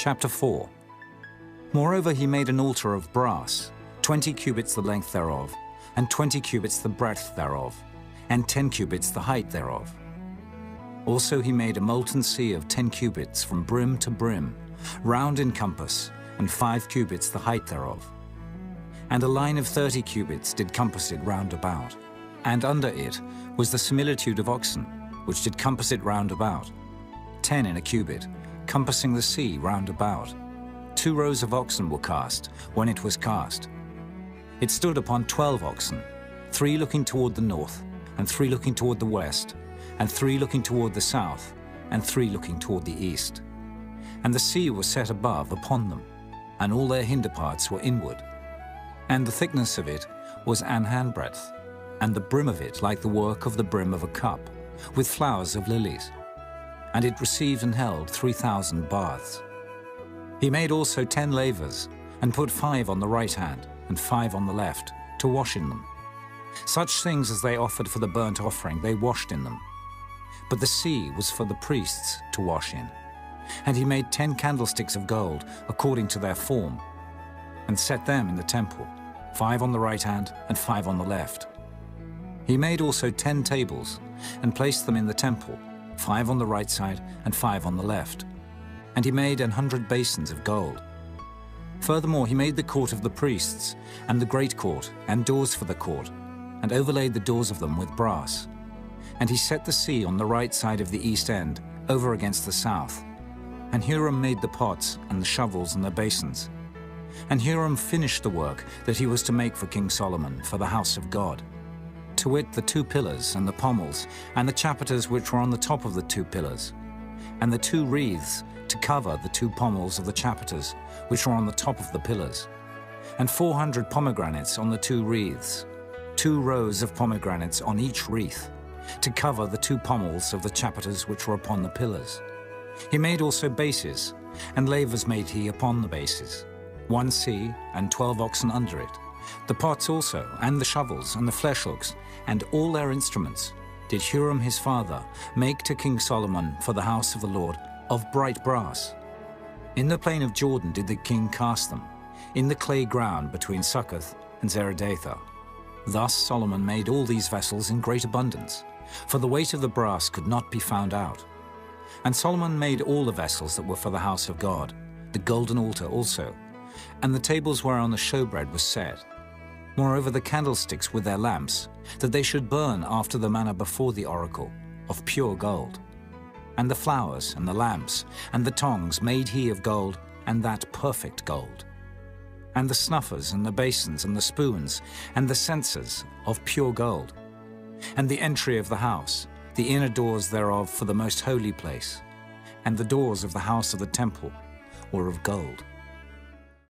Chapter 4. Moreover he made an altar of brass, 20 cubits the length thereof, and 20 cubits the breadth thereof, and 10 cubits the height thereof. Also he made a molten sea of 10 cubits from brim to brim, round in compass, and 5 cubits the height thereof. And a line of 30 cubits did compass it round about. And under it was the similitude of oxen, which did compass it round about, 10 in a cubit, compassing the sea round about. 2 rows of oxen were cast when it was cast. It stood upon 12 oxen, 3 looking toward the north, and 3 looking toward the west, and 3 looking toward the south, and 3 looking toward the east. And the sea was set above upon them, and all their hinder parts were inward. And the thickness of it was an handbreadth, and the brim of it like the work of the brim of a cup, with flowers of lilies. And it received and held 3,000 baths. He made also 10 lavers, and put 5 on the right hand, and 5 on the left, to wash in them. Such things as they offered for the burnt offering they washed in them. But the sea was for the priests to wash in. And he made 10 candlesticks of gold, according to their form, and set them in the temple, 5 on the right hand, and 5 on the left. He made also 10 tables, and placed them in the temple, 5 on the right side, and 5 on the left. And he made 100 basins of gold. Furthermore he made the court of the priests, and the great court, and doors for the court, and overlaid the doors of them with brass. And he set the sea on the right side of the east end, over against the south. And Huram made the pots, and the shovels, and the basins. And Huram finished the work that he was to make for King Solomon for the house of God, to wit, the 2 pillars, and the pommels, and the chapiters which were on the top of the 2 pillars, and the 2 wreaths to cover the 2 pommels of the chapiters which were on the top of the pillars, and 400 pomegranates on the 2 wreaths, 2 rows of pomegranates on each wreath, to cover the 2 pommels of the chapiters which were upon the pillars. He made also bases, and lavers made he upon the bases, 1 sea, and 12 oxen under it. The pots also, and the shovels, and the fleshhooks, and all their instruments, did Huram his father make to King Solomon for the house of the Lord of bright brass. In the plain of Jordan did the king cast them, in the clay ground between Succoth and Zeredathah. Thus Solomon made all these vessels in great abundance, for the weight of the brass could not be found out. And Solomon made all the vessels that were for the house of God, the golden altar also, and the tables whereon the showbread was set. Moreover the candlesticks with their lamps, that they should burn after the manner before the oracle, of pure gold. And the flowers, and the lamps, and the tongs made he of gold, and that perfect gold. And the snuffers, and the basins, and the spoons, and the censers of pure gold. And the entry of the house, the inner doors thereof for the most holy place, and the doors of the house of the temple were of gold.